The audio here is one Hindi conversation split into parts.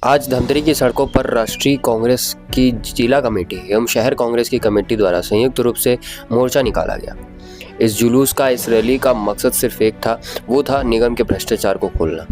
आज धमतरी की सड़कों पर राष्ट्रीय कांग्रेस की जिला कमेटी एवं शहर कांग्रेस की कमेटी द्वारा संयुक्त रूप से मोर्चा निकाला गया। इस जुलूस का इस रैली का मकसद सिर्फ एक था, वो था निगम के भ्रष्टाचार को खोलना।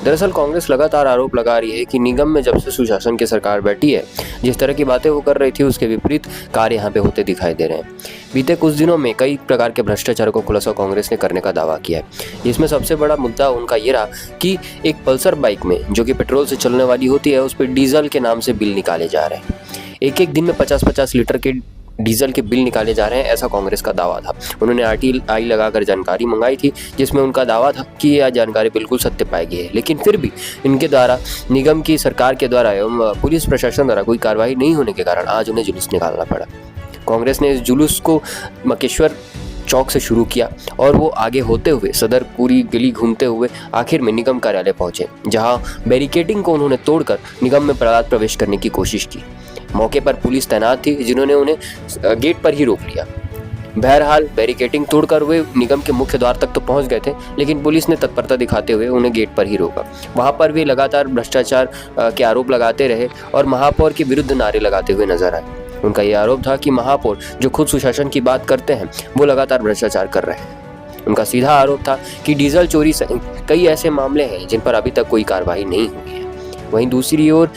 दरअसल कांग्रेस लगातार आरोप लगा रही है कि निगम में जब से सुशासन की सरकार बैठी है, जिस तरह की बातें वो कर रही थी उसके विपरीत कार्य यहाँ पे होते दिखाई दे रहे हैं। बीते कुछ दिनों में कई प्रकार के भ्रष्टाचार को खुलासा कांग्रेस ने करने का दावा किया है। इसमें सबसे बड़ा मुद्दा उनका ये रहा कि एक पल्सर बाइक में, जो कि पेट्रोल से चलने वाली होती है, उस पर डीजल के नाम से बिल निकाले जा रहे हैं। एक दिन में 50-50 लीटर के डीजल के बिल निकाले जा रहे हैं, ऐसा कांग्रेस का दावा था। उन्होंने RTI लगाकर जानकारी मंगाई थी, जिसमें उनका दावा था कि यह जानकारी बिल्कुल सत्य पाई गई है। लेकिन फिर भी इनके द्वारा, निगम की सरकार के द्वारा एवं पुलिस प्रशासन द्वारा कोई कार्रवाई नहीं होने के कारण आज उन्हें जुलूस निकालना पड़ा। कांग्रेस ने इस जुलूस को मकेश्वर चौक से शुरू किया और वो आगे होते हुए सदर पूरी गली घूमते हुए आखिर में निगम कार्यालय पहुंचे, जहां बैरिकेडिंग को उन्होंने तोड़कर निगम में प्रवेश करने की कोशिश की। मौके पर पुलिस तैनात थी, जिन्होंने उन्हें गेट पर ही रोक लिया। बहरहाल बैरिकेडिंग तोड़कर वे निगम के मुख्य द्वार तक तो पहुंच गए थे, लेकिन पुलिस ने तत्परता दिखाते हुए उन्हें गेट पर ही रोका। वहां पर वे लगातार भ्रष्टाचार के आरोप लगाते रहे और महापौर के विरुद्ध नारे लगाते हुए नजर आए। उनका यह आरोप था कि महापौर, जो खुद सुशासन की बात करते हैं, वो लगातार भ्रष्टाचार कर रहे हैं। उनका सीधा आरोप था कि डीजल चोरी से कई ऐसे मामले हैं जिन पर अभी तक कोई कार्रवाई नहीं हुई है। वहीं दूसरी ओर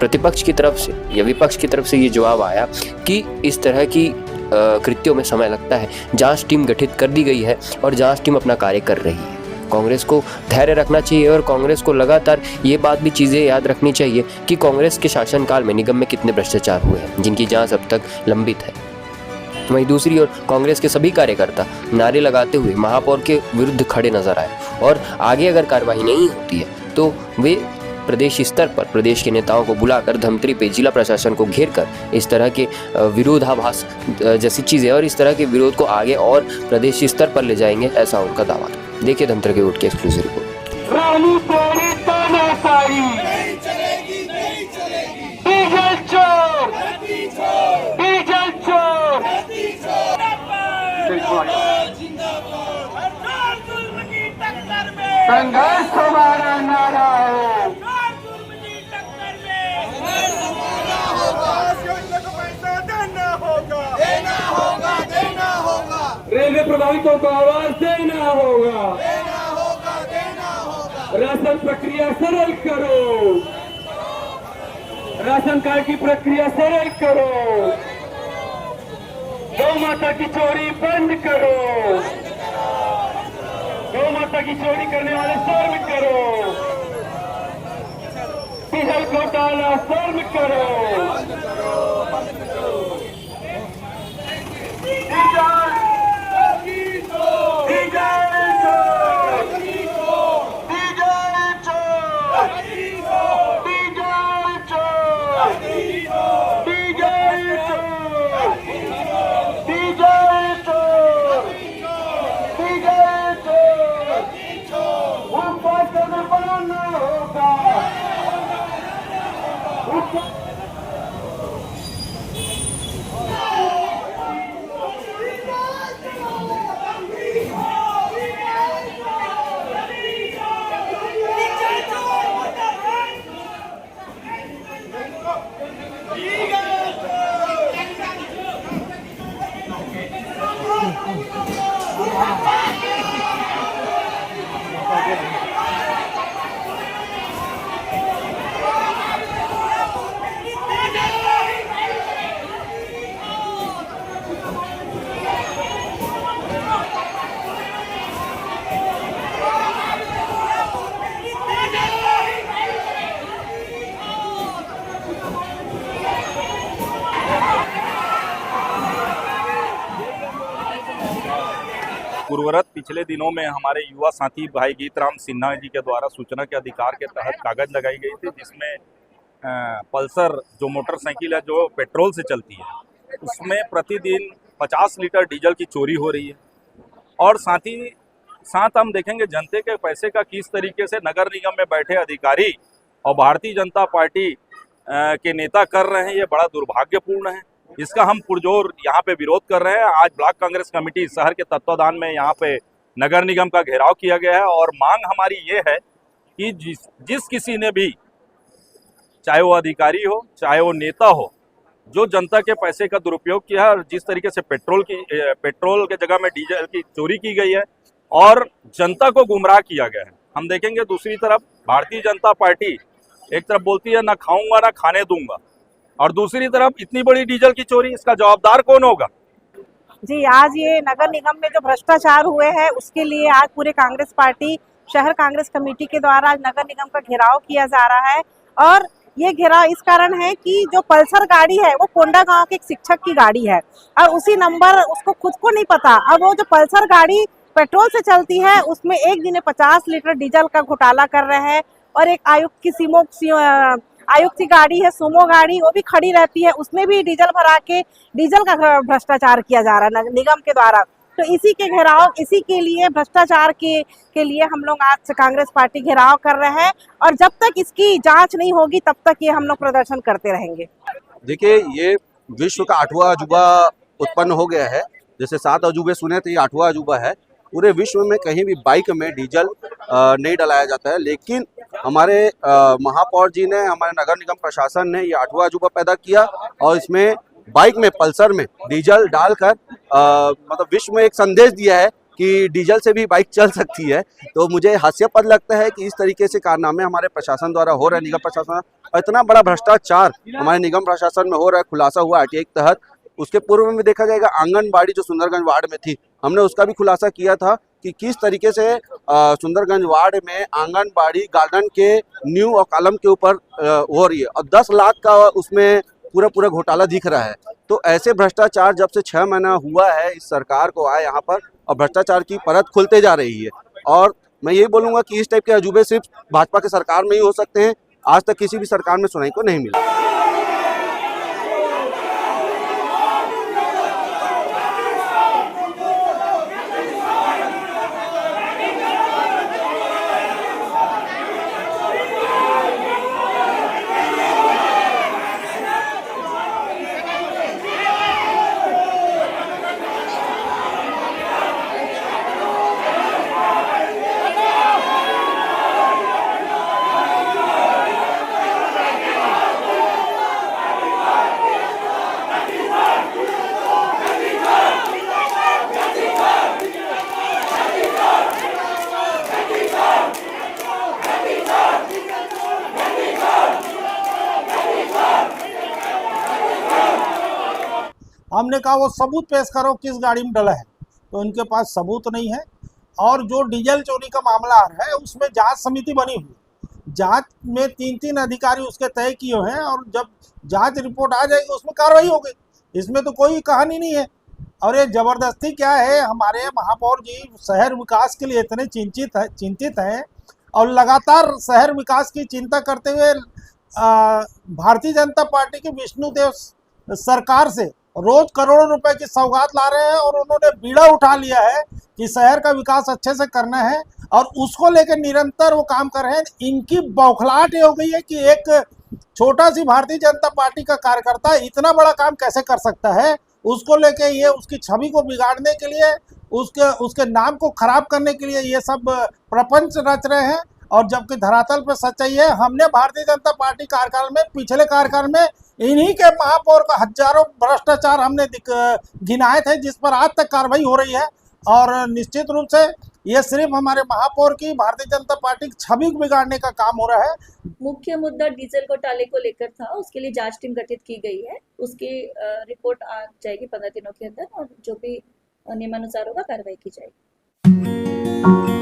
प्रतिपक्ष की तरफ से या विपक्ष की तरफ से ये जवाब आया कि इस तरह की कृत्यों में समय लगता है, जांच टीम गठित कर दी गई है और जांच टीम अपना कार्य कर रही है। कांग्रेस को धैर्य रखना चाहिए और कांग्रेस को लगातार ये बात भी चीज़ें याद रखनी चाहिए कि कांग्रेस के शासनकाल में निगम में कितने भ्रष्टाचार हुए हैं, जिनकी जांच अब तक लंबित है। वहीं दूसरी ओर कांग्रेस के सभी कार्यकर्ता नारे लगाते हुए महापौर के विरुद्ध खड़े नजर आए और आगे अगर कार्रवाई नहीं होती है तो वे प्रदेश स्तर पर प्रदेश के नेताओं को बुलाकर धमतरी पे जिला प्रशासन को घेर कर इस तरह के विरोधाभास जैसी चीज़ें और इस तरह के विरोध को आगे और प्रदेश स्तर पर ले जाएंगे, ऐसा उनका दावा था। देखिए धमतरी के उठ के एक्सक्लूसिव रिपोर्ट। संघर्ष हमारा नारा है। रेलवे प्रभावितों को आवाज देना होगा। राशन प्रक्रिया सरल करो, राशन कार्ड की प्रक्रिया सरल करो, गौ माता की चोरी बंद करो, गौ माता की चोरी करने वाले शर्म करो, डीजल घोटाला शर्म करो। पूर्वरत पिछले दिनों में हमारे युवा साथी भाई गीतराम सिन्हा जी के द्वारा सूचना के अधिकार के तहत कागज लगाई गई थी, जिसमें पल्सर जो मोटरसाइकिल है जो पेट्रोल से चलती है, उसमें प्रतिदिन 50 लीटर डीजल की चोरी हो रही है। और साथ ही साथ हम देखेंगे जनता के पैसे का किस तरीके से नगर निगम में बैठे अधिकारी और भारतीय जनता पार्टी के नेता कर रहे हैं, ये बड़ा दुर्भाग्यपूर्ण है। इसका हम पुरजोर यहाँ पे विरोध कर रहे हैं। आज ब्लॉक कांग्रेस कमेटी शहर के तत्वाधान में यहाँ पे नगर निगम का घेराव किया गया है और मांग हमारी ये है कि जिस किसी ने भी चाहे वो अधिकारी हो चाहे वो नेता हो, जो जनता के पैसे का दुरुपयोग किया है और जिस तरीके से पेट्रोल के जगह में डीजल की चोरी की गई है और जनता को गुमराह किया गया है। हम देखेंगे दूसरी तरफ भारतीय जनता पार्टी एक तरफ बोलती है ना खाऊंगा ना खाने दूंगा, और दूसरी तरफ इतनी बड़ी डीजल की चोरी, इसका जवाबदार कौन होगा? जी, आज ये नगर निगम में जो भ्रष्टाचार हुए हैं उसके लिए आज पूरे कांग्रेस पार्टी शहर कांग्रेस कमेटी के द्वारा आज नगर निगम का घेराव किया जा रहा है। और ये घेराव इस कारण है कि जो पल्सर गाड़ी है वो कोंडा गांव के एक शिक्षक की गाड़ी है और उसी नंबर उसको खुद को नहीं पता। अब वो जो पल्सर गाड़ी पेट्रोल से चलती है उसमें एक दिन में 50 लीटर डीजल का घोटाला कर रहे हैं। और एक आयुक्त की आयुक्त की गाड़ी है सुमो गाड़ी, वो भी खड़ी रहती है, उसमें भी डीजल भरा के डीजल का भ्रष्टाचार किया जा रहा है निगम के द्वारा। तो इसी के घेराव, इसी के लिए भ्रष्टाचार के लिए हम लोग आज कांग्रेस पार्टी घेराव कर रहे हैं और जब तक इसकी जांच नहीं होगी तब तक ये हम लोग प्रदर्शन करते रहेंगे। देखिए, ये विश्व का 8वां अजूबा उत्पन्न हो गया है। जैसे 7 अजूबे सुने तो ये 8वां अजूबा है। पूरे विश्व में कहीं भी बाइक में डीजल नहीं डलाया जाता है, लेकिन हमारे महापौर जी ने, हमारे नगर निगम प्रशासन ने ये 8वां अजूबा पैदा किया और इसमें बाइक में, पल्सर में डीजल डालकर मतलब विश्व में एक संदेश दिया है कि डीजल से भी बाइक चल सकती है। तो मुझे हास्यास्पद लगता है कि इस तरीके से कारनामे हमारे प्रशासन द्वारा हो रहे हैं, निगम प्रशासन। इतना बड़ा भ्रष्टाचार हमारे निगम प्रशासन में हो रहा है, खुलासा हुआ आरटीआई के तहत। उसके पूर्व में देखा जाएगा आंगनबाड़ी जो सुंदरगंज वार्ड में थी, हमने उसका भी खुलासा किया था कि किस तरीके से सुंदरगंज वार्ड में आंगनबाड़ी गार्डन के न्यू और कॉलम के ऊपर हो रही है और 10 लाख का उसमें पूरा घोटाला दिख रहा है। तो ऐसे भ्रष्टाचार जब से 6 महीना हुआ है इस सरकार को आए यहाँ पर, और भ्रष्टाचार की परत खुलते जा रही है। और मैं यही बोलूँगा कि इस टाइप के अजूबे सिर्फ भाजपा के सरकार में ही हो सकते हैं। आज तक किसी भी सरकार में सुनाई को नहीं मिला। हमने कहा वो सबूत पेश करो किस गाड़ी में डला है, तो इनके पास सबूत नहीं है। और जो डीजल चोरी का मामला आ रहा है उसमें जांच समिति बनी हुई, जांच में 3 अधिकारी उसके तय किए हैं और जब जांच रिपोर्ट आ जाएगी उसमें कार्रवाई होगी। इसमें तो कोई कहानी नहीं है। और ये जबरदस्ती क्या है, हमारे महापौर जी शहर विकास के लिए इतने चिंतित हैं और लगातार शहर विकास की चिंता करते हुए भारतीय जनता पार्टी की विष्णुदेव सरकार से रोज करोड़ों रुपए की सौगात ला रहे हैं और उन्होंने बीड़ा उठा लिया है कि शहर का विकास अच्छे से करना है और उसको लेकर निरंतर वो काम कर रहे हैं। इनकी बौखलाहट ये हो गई है कि एक छोटा सी भारतीय जनता पार्टी का कार्यकर्ता इतना बड़ा काम कैसे कर सकता है, उसको लेके ये उसकी छवि को बिगाड़ने के लिए, उसके नाम को खराब करने के लिए ये सब प्रपंच रच रहे हैं। और जबकि धरातल पर सच्चाई है, हमने भारतीय जनता पार्टी कार्यकाल में, पिछले कार्यकाल में इन्हीं के महापौर का हजारों भ्रष्टाचार हमने गिनाए थे जिस पर आज तक कार्रवाई हो रही है। और निश्चित रूप से ये सिर्फ हमारे महापौर की, भारतीय जनता पार्टी की छवि बिगाड़ने का काम हो रहा है। मुख्य मुद्दा डीजल घोटाले को लेकर था, उसके लिए जांच टीम गठित की गई है। उसकी रिपोर्ट आ जाएगी 15 दिनों के अंदर और जो भी नियमानुसार होगा कार्रवाई की जाएगी।